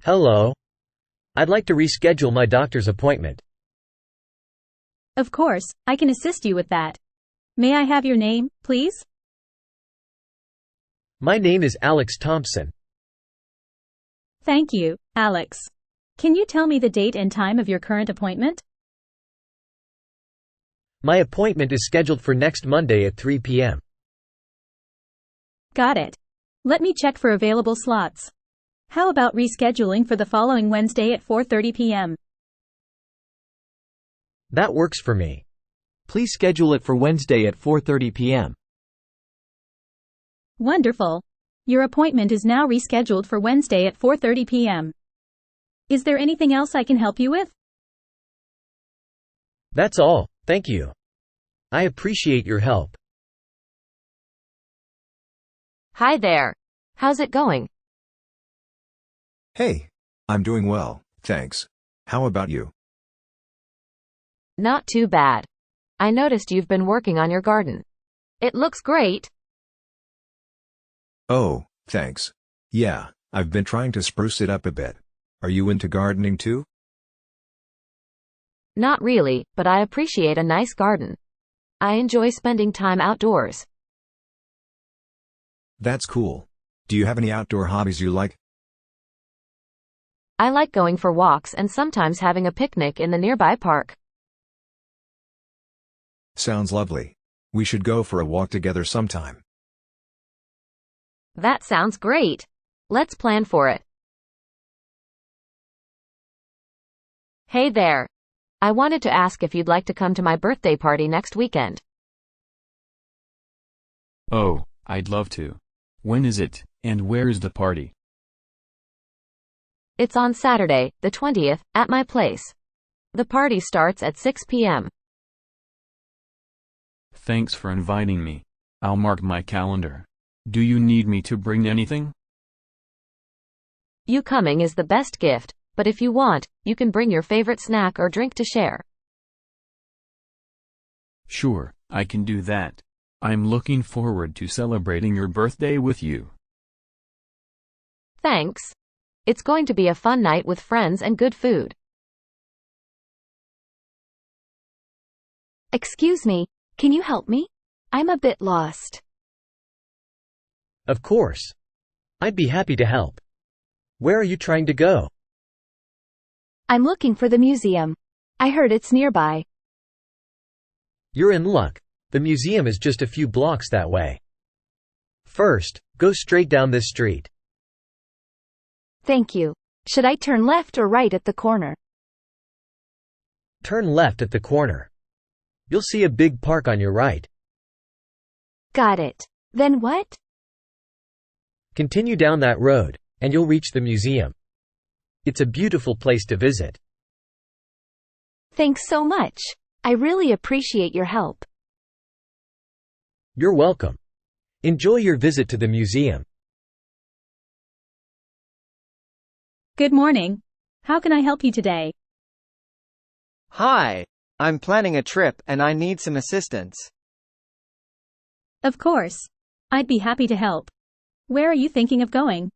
Hello. I'd like to reschedule my doctor's appointment. Of course, I can assist you with that. May I have your name, please? My name is Alex Thompson. Thank you, Alex. Can you tell me the date and time of your current appointment? My appointment is scheduled for next Monday at 3 p.m. Got it. Let me check for available slots. How about rescheduling for the following Wednesday at 4:30 p.m.? That works for me. Please schedule it for Wednesday at 4:30 p.m. Wonderful. Your appointment is now rescheduled for Wednesday at 4:30 p.m. Is there anything else I can help you with? That's all, thank you. I appreciate your help. Hi there. How's it going? Hey, I'm doing well, thanks. How about you? Not too bad. I noticed you've been working on your garden. It looks great. Oh, thanks. Yeah, I've been trying to spruce it up a bit. Are you into gardening too? Not really, but I appreciate a nice garden. I enjoy spending time outdoors. That's cool. Do you have any outdoor hobbies you like? I like going for walks and sometimes having a picnic in the nearby park. Sounds lovely. We should go for a walk together sometime. That sounds great. Let's plan for it. Hey there. I wanted to ask if you'd like to come to my birthday party next weekend. Oh, I'd love to. When is it, and where is the party? It's on Saturday, the 20th, at my place. The party starts at 6 p.m. Thanks for inviting me. I'll mark my calendar. Do you need me to bring anything? You coming is the best gift, but if you want, you can bring your favorite snack or drink to share. Sure, I can do that. I'm looking forward to celebrating your birthday with you. Thanks. It's going to be a fun night with friends and good food. Excuse me, can you help me? I'm a bit lost. Of course. I'd be happy to help. Where are you trying to go? I'm looking for the museum. I heard it's nearby. You're in luck. The museum is just a few blocks that way. First, go straight down this street. Thank you. Should I turn left or right at the corner? Turn left at the corner. You'll see a big park on your right. Got it. Then what? Continue down that road, and you'll reach the museum. It's a beautiful place to visit. Thanks so much. I really appreciate your help. You're welcome. Enjoy your visit to the museum. Good morning. How can I help you today? Hi, I'm planning a trip and I need some assistance. Of course. I'd be happy to help. Where are you thinking of going?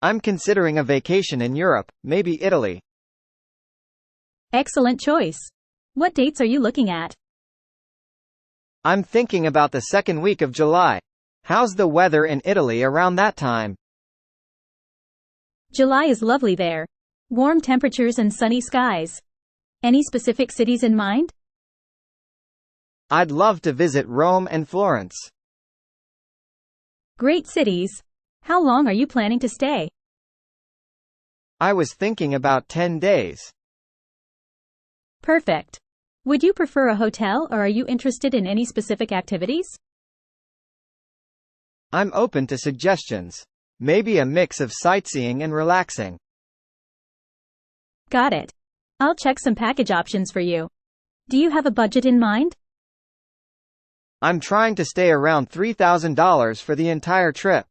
I'm considering a vacation in Europe, maybe Italy. Excellent choice. What dates are you looking at? I'm thinking about the second week of July. How's the weather in Italy around that time? July is lovely there. Warm temperatures and sunny skies. Any specific cities in mind? I'd love to visit Rome and Florence. Great cities. How long are you planning to stay? I was thinking about 10 days. Perfect. Would you prefer a hotel or are you interested in any specific activities? I'm open to suggestions. Maybe a mix of sightseeing and relaxing. Got it. I'll check some package options for you. Do you have a budget in mind? I'm trying to stay around $3,000 for the entire trip.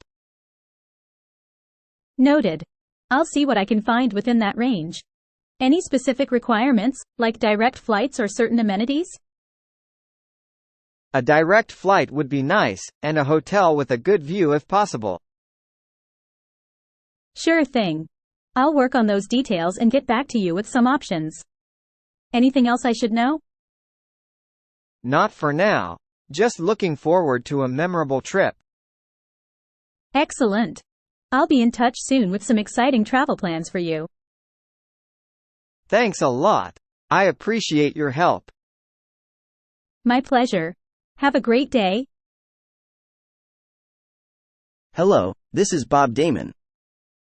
Noted. I'll see what I can find within that range. Any specific requirements, like direct flights or certain amenities? A direct flight would be nice, and a hotel with a good view if possible. Sure thing. I'll work on those details and get back to you with some options. Anything else I should know? Not for now. Just looking forward to a memorable trip. Excellent. I'll be in touch soon with some exciting travel plans for you. Thanks a lot. I appreciate your help. My pleasure. Have a great day. Hello, this is Bob Damon.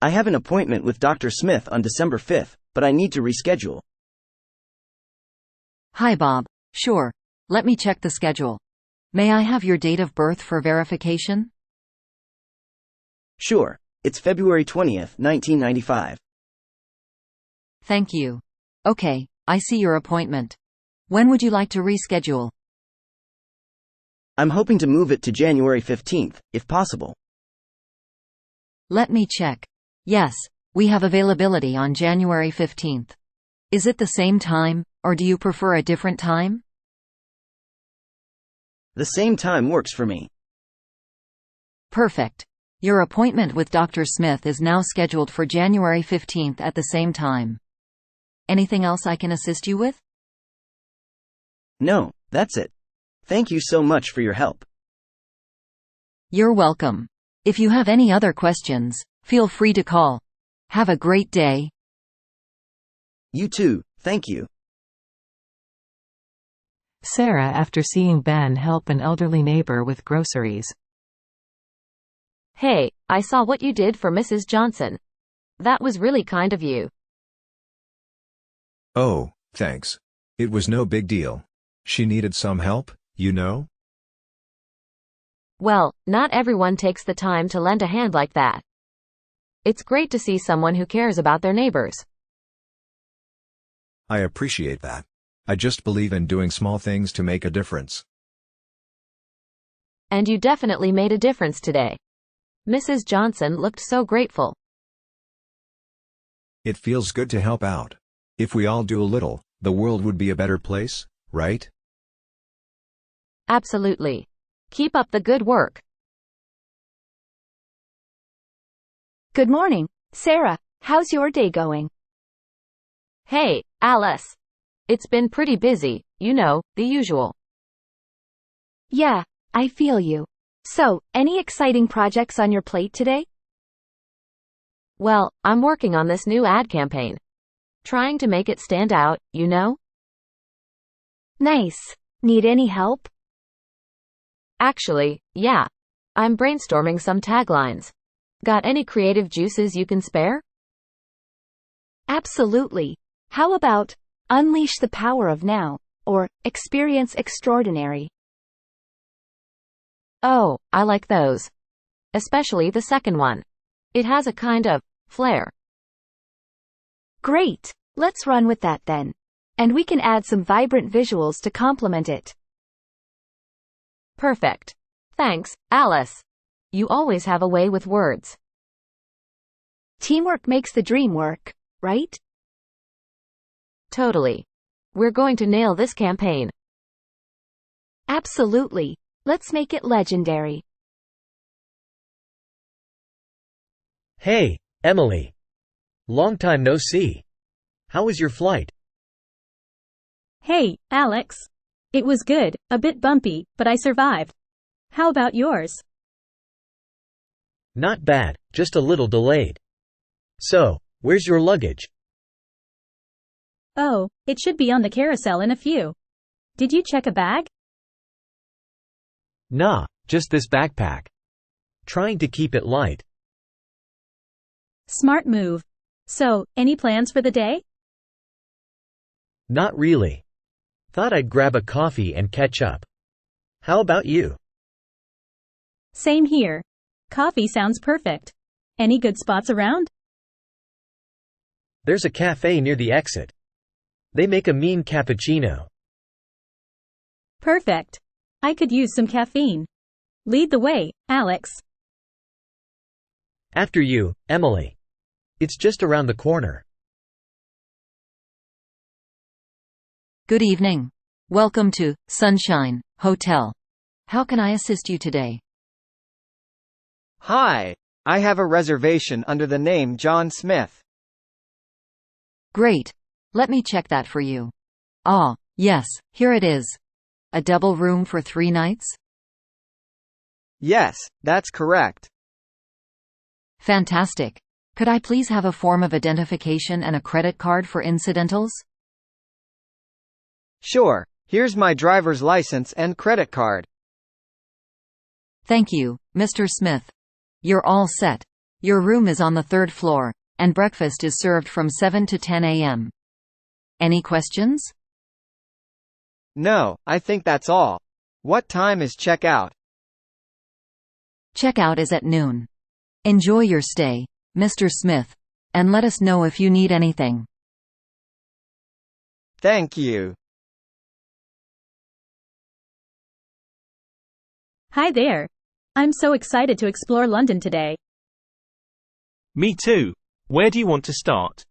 I have an appointment with Dr. Smith on December 5th, but I need to reschedule. Hi Bob. Sure. Let me check the schedule. May I have your date of birth for verification? Sure, it's February 20th, 1995. Thank you. Okay, I see your appointment. When would you like to reschedule? I'm hoping to move it to January 15th, if possible. Let me check. Yes, we have availability on January 15th. Is it the same time, or do you prefer a different time? The same time works for me. Perfect. Your appointment with Dr. Smith is now scheduled for January 15th at the same time. Anything else I can assist you with? No, that's it. Thank you so much for your help. You're welcome. If you have any other questions, feel free to call. Have a great day. You too, thank you. Sarah after seeing Ben help an elderly neighbor with groceries. Hey, I saw what you did for Mrs. Johnson. That was really kind of you. Oh, thanks. It was no big deal. She needed some help, you know? Well, not everyone takes the time to lend a hand like that. It's great to see someone who cares about their neighbors. I appreciate that. I just believe in doing small things to make a difference. And you definitely made a difference today. Mrs. Johnson looked so grateful. It feels good to help out. If we all do a little, the world would be a better place, right? Absolutely. Keep up the good work. Good morning, Sarah. How's your day going? Hey, Alice. It's been pretty busy, you know, the usual. Yeah, I feel you. So, any exciting projects on your plate today? Well, I'm working on this new ad campaign. Trying to make it stand out, you know? Nice. Need any help? Actually, yeah. I'm brainstorming some taglines. Got any creative juices you can spare? Absolutely. How about, unleash the power of now, or, experience extraordinary? Oh, I like those. Especially the second one. It has a kind of flair. Great. Let's run with that then. And we can add some vibrant visuals to complement it. Perfect. Thanks, Alice. You always have a way with words. Teamwork makes the dream work, right? Totally. We're going to nail this campaign. Absolutely. Let's make it legendary. Hey, Emily. Long time no see. How was your flight? Hey, Alex. It was good, a bit bumpy, but I survived. How about yours? Not bad, just a little delayed. So, where's your luggage? Oh, it should be on the carousel in a few. Did you check a bag? Nah, just this backpack. Trying to keep it light. Smart move. So, any plans for the day? Not really. Thought I'd grab a coffee and catch up. How about you? Same here. Coffee sounds perfect. Any good spots around? There's a cafe near the exit. They make a mean cappuccino. Perfect. I could use some caffeine. Lead the way, Alex. After you, Emily. It's just around the corner. Good evening. Welcome to Sunshine Hotel. How can I assist you today? Hi. I have a reservation under the name John Smith. Great. Let me check that for you. Ah, yes, here it is. A double room for 3 nights? Yes, that's correct. Fantastic. Could I please have a form of identification and a credit card for incidentals? Sure, here's my driver's license and credit card. Thank you, Mr. Smith. You're all set. Your room is on the 3rd floor, and breakfast is served from 7 to 10 a.m. Any questions? No, I think that's all. What time is checkout? Checkout is at noon. Enjoy your stay, Mr. Smith, and let us know if you need anything. Thank you. Hi there. I'm so excited to explore London today. Me too. Where do you want to start?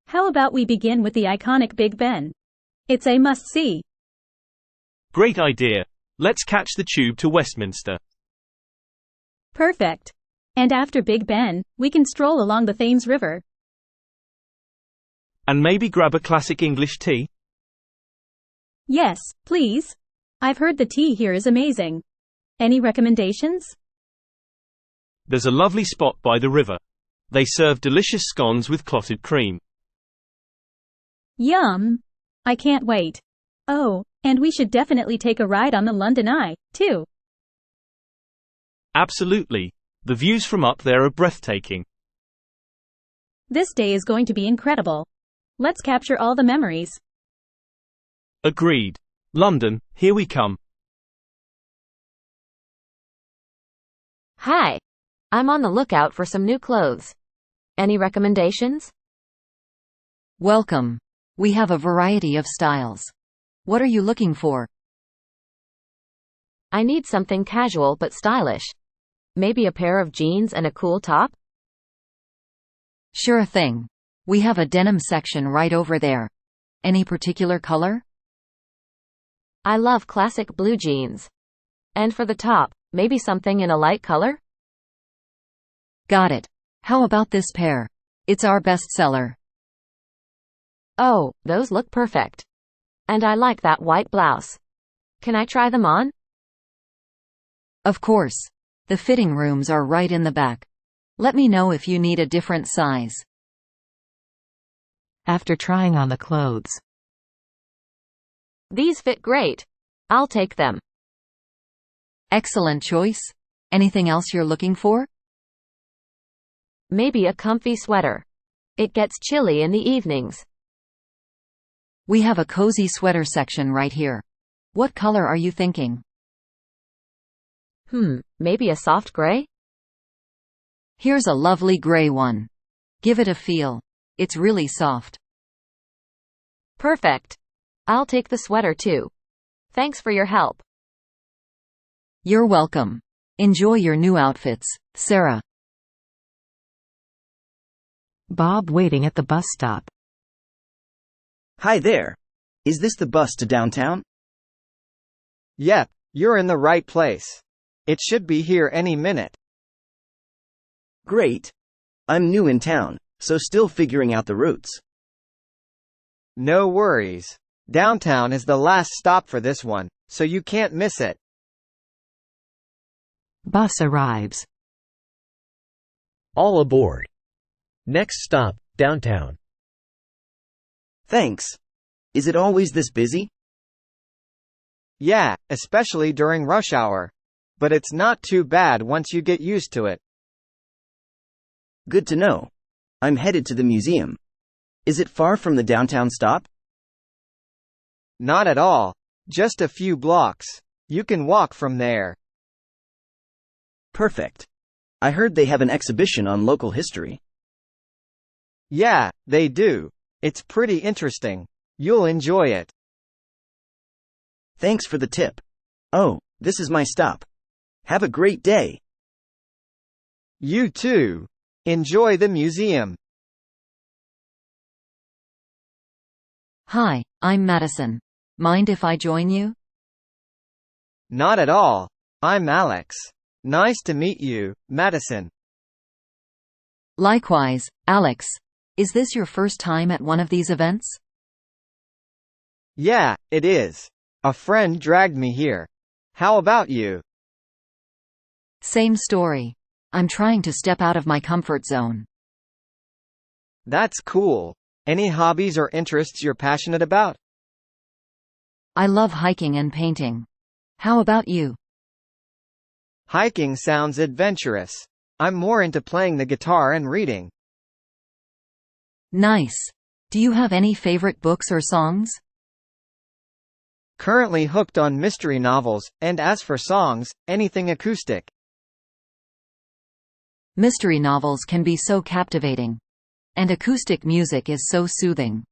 How about we begin with the iconic Big Ben? It's a must-see. Great idea. Let's catch the tube to Westminster. Perfect. And after Big Ben, we can stroll along the Thames River. And maybe grab a classic English tea? Yes, please. I've heard the tea here is amazing. Any recommendations? There's a lovely spot by the river. They serve delicious scones with clotted cream. Yum! I can't wait. Oh, and we should definitely take a ride on the London Eye, too. Absolutely. The views from up there are breathtaking. This day is going to be incredible. Let's capture all the memories. Agreed. London, here we come. Hi. I'm on the lookout for some new clothes. Any recommendations? Welcome. We have a variety of styles. What are you looking for? I need something casual but stylish. Maybe a pair of jeans and a cool top? Sure thing. We have a denim section right over there. Any particular color? I love classic blue jeans. And for the top, maybe something in a light color? Got it. How about this pair? It's our best seller. Oh, those look perfect. And I like that white blouse. Can I try them on? Of course. The fitting rooms are right in the back. Let me know if you need a different size. After trying on the clothes. These fit great. I'll take them. Excellent choice. Anything else you're looking for? Maybe a comfy sweater. It gets chilly in the evenings. We have a cozy sweater section right here. What color are you thinking? Maybe a soft gray? Here's a lovely gray one. Give it a feel. It's really soft. Perfect. I'll take the sweater too. Thanks for your help. You're welcome. Enjoy your new outfits, Sarah. Bob waiting at the bus stop. Hi there. Is this the bus to downtown? Yep, you're in the right place. It should be here any minute. Great. I'm new in town, so still figuring out the routes. No worries. Downtown is the last stop for this one, so you can't miss it. Bus arrives. All aboard. Next stop, downtown. Thanks. Is it always this busy? Yeah, especially during rush hour. But it's not too bad once you get used to it. Good to know. I'm headed to the museum. Is it far from the downtown stop? Not at all. Just a few blocks. You can walk from there. Perfect. I heard they have an exhibition on local history. Yeah, they do. It's pretty interesting. You'll enjoy it. Thanks for the tip. Oh, this is my stop. Have a great day. You too. Enjoy the museum. Hi, I'm Madison. Mind if I join you? Not at all. I'm Alex. Nice to meet you, Madison. Likewise, Alex. Is this your first time at one of these events? Yeah, it is. A friend dragged me here. How about you? Same story. I'm trying to step out of my comfort zone. That's cool. Any hobbies or interests you're passionate about? I love hiking and painting. How about you? Hiking sounds adventurous. I'm more into playing the guitar and reading. Nice. Do you have any favorite books or songs? Currently hooked on mystery novels, and as for songs, anything acoustic. Mystery novels can be so captivating. And acoustic music is so soothing.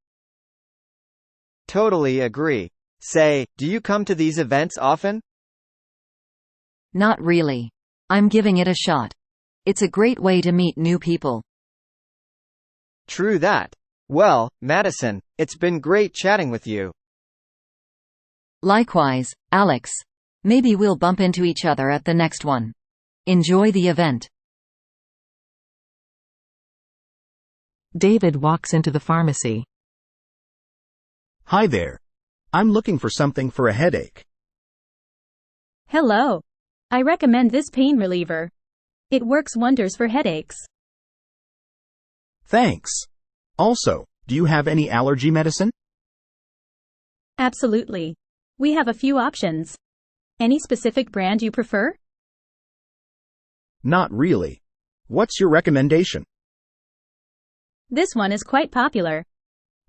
Totally agree. Say, do you come to these events often? Not really. I'm giving it a shot. It's a great way to meet new people. True that. Well, Madison, it's been great chatting with you. Likewise, Alex. Maybe we'll bump into each other at the next one. Enjoy the event. David walks into the pharmacy. Hi there. I'm looking for something for a headache. Hello. I recommend this pain reliever. It works wonders for headaches. Thanks. Also, do you have any allergy medicine? Absolutely. We have a few options. Any specific brand you prefer? Not really. What's your recommendation? This one is quite popular.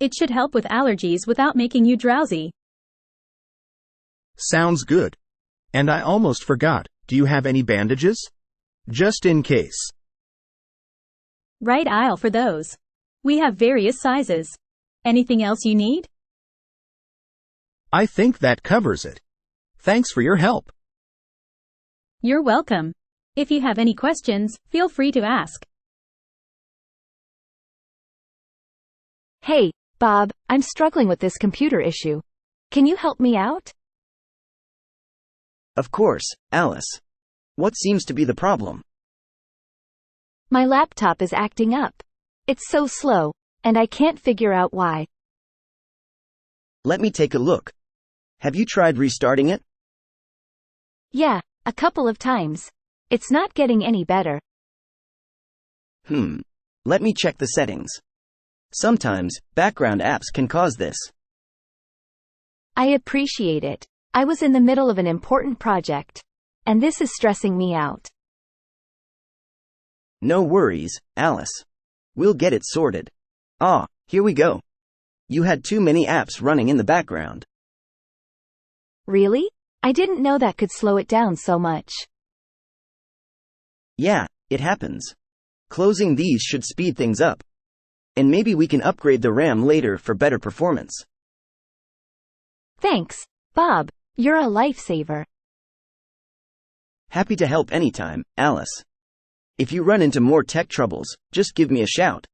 It should help with allergies without making you drowsy. Sounds good. And I almost forgot, do you have any bandages? Just in case. Right aisle for those. We have various sizes. Anything else you need? I think that covers it. Thanks for your help. You're welcome. If you have any questions, feel free to ask. Hey, Bob, I'm struggling with this computer issue. Can you help me out? Of course, Alice. What seems to be the problem? My laptop is acting up. It's so slow, and I can't figure out why. Let me take a look. Have you tried restarting it? Yeah, a couple of times. It's not getting any better. Let me check the settings. Sometimes, background apps can cause this. I appreciate it. I was in the middle of an important project. And this is stressing me out. No worries, Alice. We'll get it sorted. Here we go. You had too many apps running in the background. Really? I didn't know that could slow it down so much. Yeah, it happens. Closing these should speed things up. And maybe we can upgrade the RAM later for better performance. Thanks, Bob. You're a lifesaver. Happy to help anytime, Alice. If you run into more tech troubles, just give me a shout.